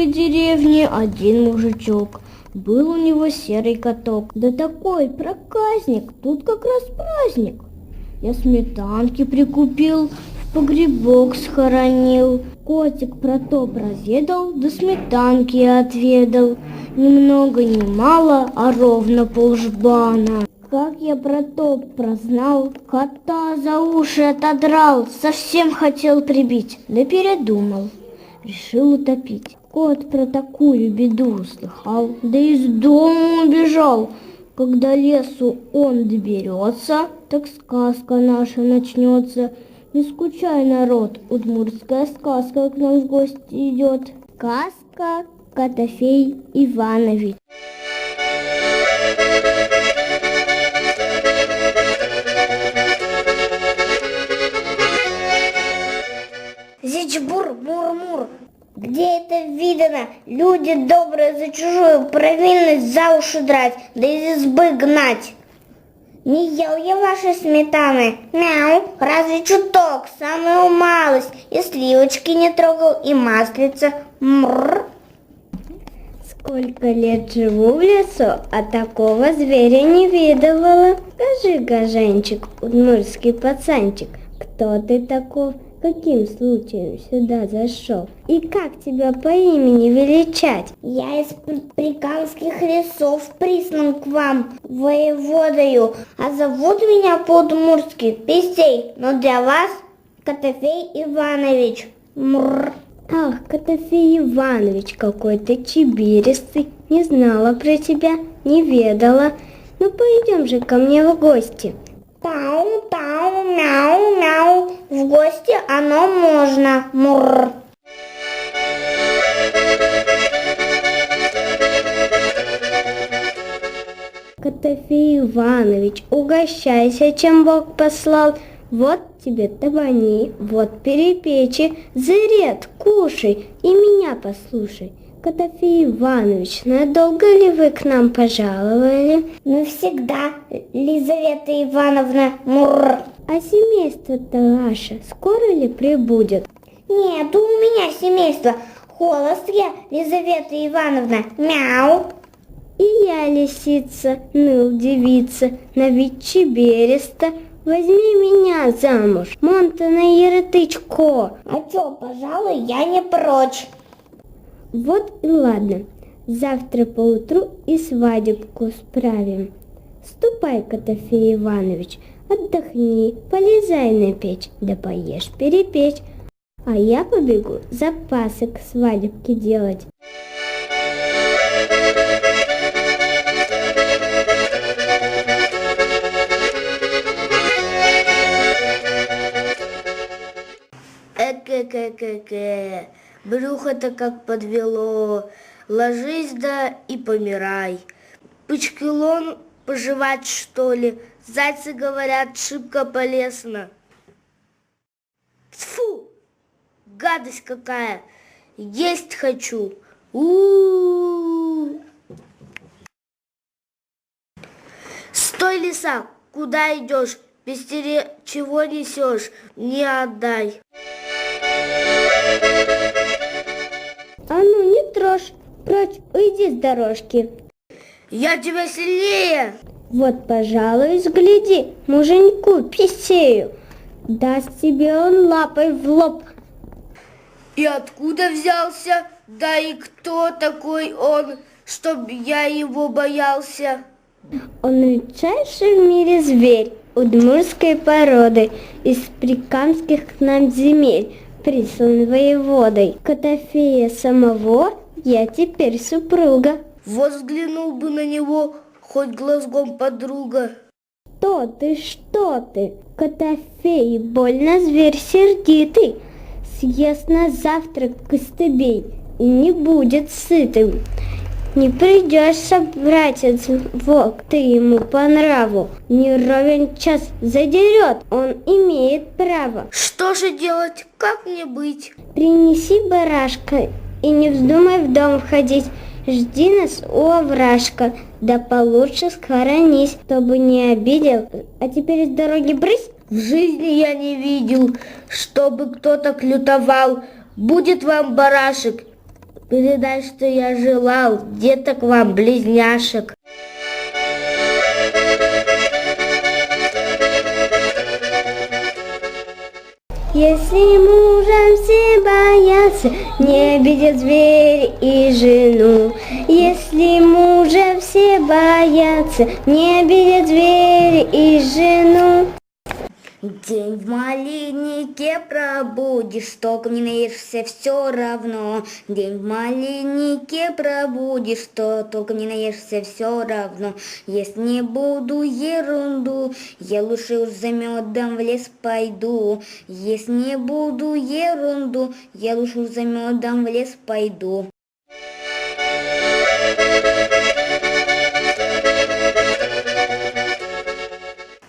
маленькой деревне один мужичок. Был у него серый каток. Да такой проказник, тут как раз праздник. Я сметанки прикупил, в погребок схоронил. Котик про то проведал, да сметанки отведал. Ни много ни мало, а ровно полжбана. Как я про то прознал, кота за уши отодрал, совсем хотел прибить, да передумал, решил утопить. Кот про такую беду услыхал, да из дома убежал. Когда лесу он доберется, так сказка наша начнется. Не скучай, народ, удмуртская сказка к нам в гости идет. Сказка Котофей Иванович. Зичбур, мур-мур, где это видано? Люди добрые за чужую провинность за уши драть, да из избы гнать. Не ел я вашей сметаны, мяу, разве чуток, самую малость, и сливочки не трогал, и маслица, мррр. Сколько лет живу в лесу, а такого зверя не видывала. Скажи, Гаженчик, удмуртский пацанчик, кто ты таков? Каким случаем сюда зашел? И как тебя по имени величать? Я из прикамских лесов прислан к вам воеводою, а зовут меня по-удмуртски Писей, но для вас Котофей Иванович. Мррр. Ах, Котофей Иванович, какой ты чибиристый, не знала про тебя, не ведала. Ну пойдем же ко мне в гости. Тау, тау, мяу, мяу, в гости оно можно, мурр. Котофей Иванович, угощайся, чем Бог послал. Вот тебе табани, вот перепечи, зырет, кушай и меня послушай. Котофей Иванович, надолго ли вы к нам пожаловали? Навсегда, Лизавета Ивановна, мурр. А семейство-то ваше скоро ли прибудет? Нет, у меня семейство. Холост я, Лизавета Ивановна, мяу. И я лисица, ныл девица, на вид чибериста. Возьми меня замуж, Монтана Еротычко. А чё, пожалуй, я не прочь. Вот и ладно, завтра поутру и свадебку справим. Ступай, Котофей Иванович, отдохни, полезай на печь, да поешь перепечь. А я побегу запасы к свадебке делать. Эке-ке-ке-ке, брюхо-то как подвело, ложись да и помирай. Пучкилон пожевать, что ли? Зайцы говорят, шибко полезно. Тьфу, гадость какая, есть хочу. У-у-у. Стой, лиса, куда идешь? Без чего несешь? Не отдай. А ну не трожь, прочь, уйди с дорожки. Я тебя сильнее. Вот, пожалуй, взгляди, муженьку Писею. Даст тебе он лапой в лоб. И откуда взялся? Да и кто такой он, чтоб я его боялся? Он редчайший в мире зверь, удмуртской породы, из прикамских к нам земель, прислан воеводой. Котофея самого я теперь супруга. Вот взглянул бы на него, хоть глазком подруга. Что ты, Котофей, больно зверь сердитый, съест на завтрак костыбей и не будет сытым. Не придешься, братец волк, ты ему по нраву, не ровен час задерет, он имеет право. Что же делать, как мне быть? Принеси барашка и не вздумай в дом входить, жди нас у овражка, да получше схоронись, чтобы не обидел, а теперь с дороги брысь. В жизни я не видел, чтобы кто-то лютовал. Будет вам барашек, Передай, что я желал деток вам, близняшек. Если мужа все боятся, не обидят зверь и жену. Если мужа все боятся, не обидят зверь и жену. День в малиннике пробудешь, толком не наешься все равно. День в малиннике пробудешь, что толком не наешься все равно. Есть не буду ерунду, я лучше уж за медом в лес пойду. Есть не буду ерунду, я лучше уж за медом в лес пойду.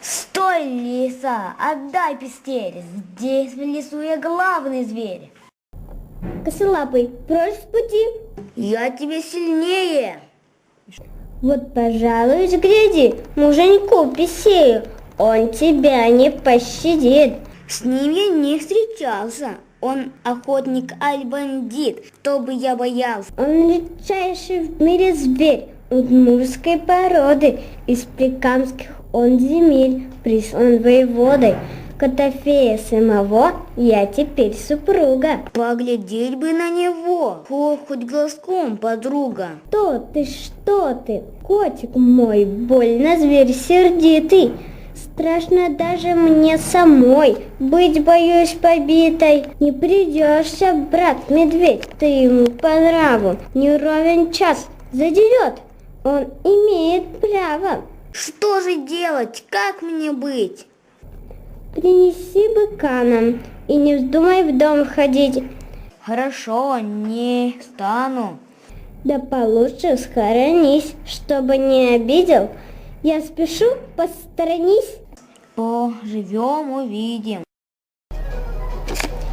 Стой, лиса, отдай пестель, здесь в лесу я главный зверь. Косолапый, прочь с пути. Я тебе сильнее. Вот, пожалуй, гляди, муженьку писею, он тебя не пощадит. С ним я не встречался. Он охотник аль бандит, кто бы я боялся. Он редчайший в мире зверь, удмуртской породы, из прикамских он земель, прислан воеводой. Котофея самого я теперь супруга. Поглядеть бы на него, хоть глазком, подруга. Что ты, котик мой, больно зверь сердитый. Страшно даже мне самой, быть боюсь побитой. Не придешься, брат-медведь, ты ему по нраву, не ровен час задерет, он имеет право. Что же делать, как мне быть? Принеси быка нам и не вздумай в дом ходить. Хорошо, не стану. Да получше схоронись, чтобы не обидел. Я спешу, посторонись. Поживем, увидим.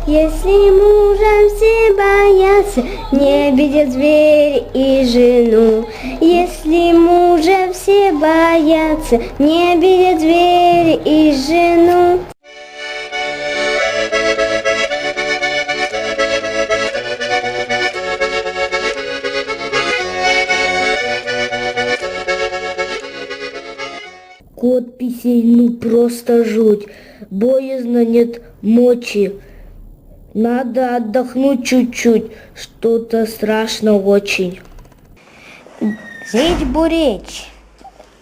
Если мужа все боятся, не обидят зверь и жену. Если мужа все боятся, не обидят зверь и жену. Кот писей, ну просто жуть, боязно нет мочи. Надо отдохнуть чуть-чуть, что-то страшно очень. Зеть-буреч,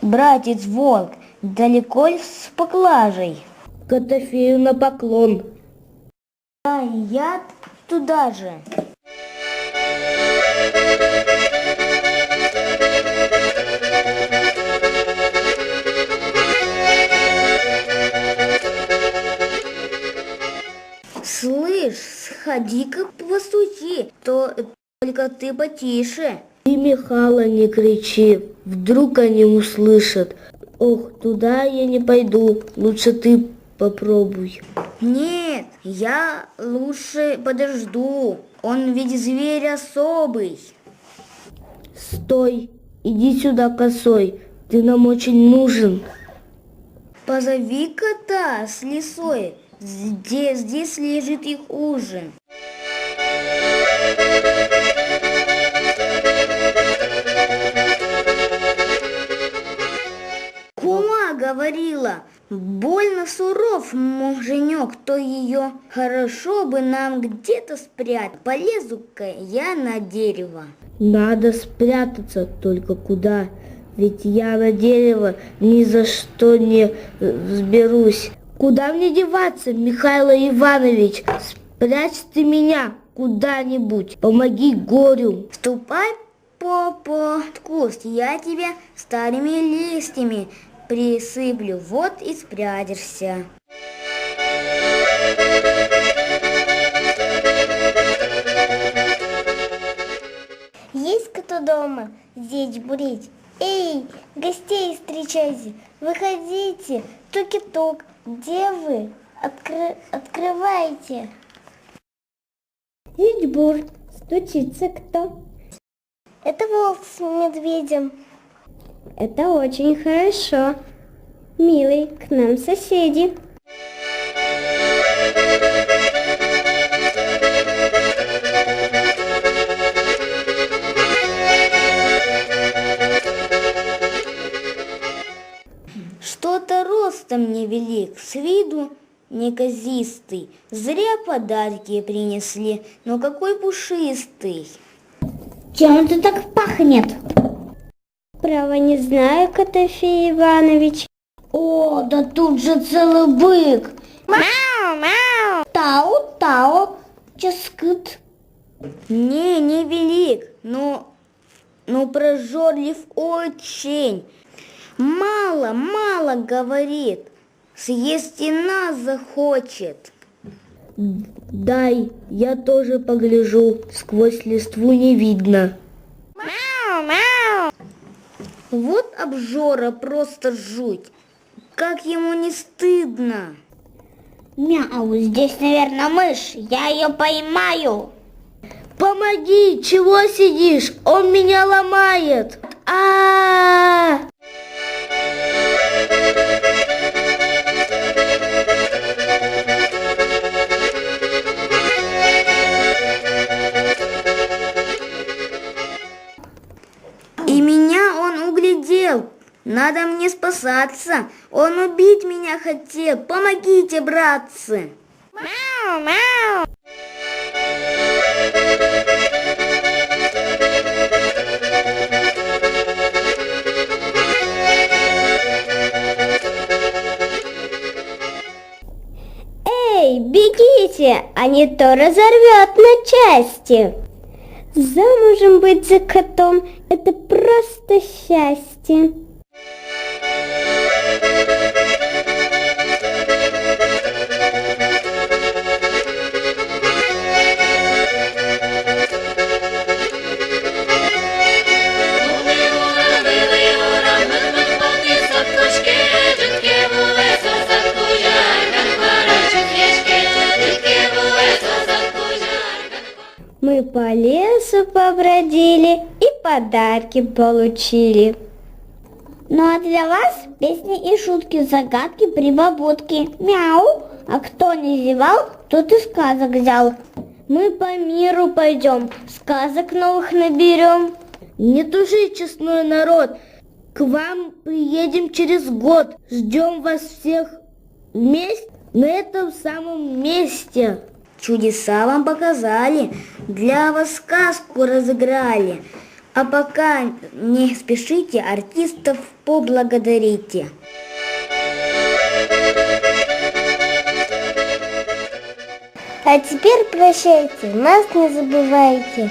братец волк, далеко ли с поклажей? Котофею на поклон. А я туда же. Слышь, сходи-ка постучи, то только ты потише. Ты, Михала, не кричи, вдруг они услышат. Ох, туда я не пойду, лучше ты попробуй. Нет, я лучше подожду, он ведь зверь особый. Стой, иди сюда, косой, ты нам очень нужен. Позови кота с лисой, здесь лежит их ужин. Кума говорила, больно суров муженек, то ее хорошо бы нам где-то спрятать. Полезу-ка я на дерево. Надо спрятаться, только куда? Ведь я на дерево ни за что не взберусь. Куда мне деваться, Михаил Иванович? Спрячь ты меня куда-нибудь, помоги горю. Ступай под куст, я тебя старыми листьями присыплю, вот и спрячешься. Есть кто дома? Здесь бурить. Эй, гостей встречайте, выходите, туки-тук, где вы? Открывайте. Здесь бур, стучится кто? Это волк с медведем. Это очень хорошо. Милый, к нам соседи. ростом невелик, с виду неказистый. Зря подарки принесли, но какой пушистый. Чем это так пахнет? Право не знаю, Котофей Иванович. О, да тут же целый бык. Мяу, мяу. Тау, ческут. Не велик, но прожорлив очень. Мало говорит, съесть и нас захочет. Дай, я тоже погляжу, сквозь листву не видно. Мяу. Вот обжора, просто жуть. Как ему не стыдно. Мяу, здесь, наверное, мышь. Я ее поймаю. Помоги, чего сидишь? Он меня ломает. А! И меня он углядел. Надо мне спасаться. Он убить меня хотел. Помогите, братцы. Мяу. Эй, бегите, а не то разорвет на части. Замужем быть за котом — это просто счастье. Мы по лесу побродили и подарки получили. Ну а для вас песни и шутки, загадки, прибабутки. Мяу. А кто не зевал, тот и сказок взял. Мы по миру пойдем, сказок новых наберем. Не тужи, честной народ. К вам приедем через год. Ждем вас всех вместе на этом самом месте. Чудеса вам показали, для вас сказку разыграли. А пока не спешите, артистов поблагодарите. А теперь прощайте, нас не забывайте.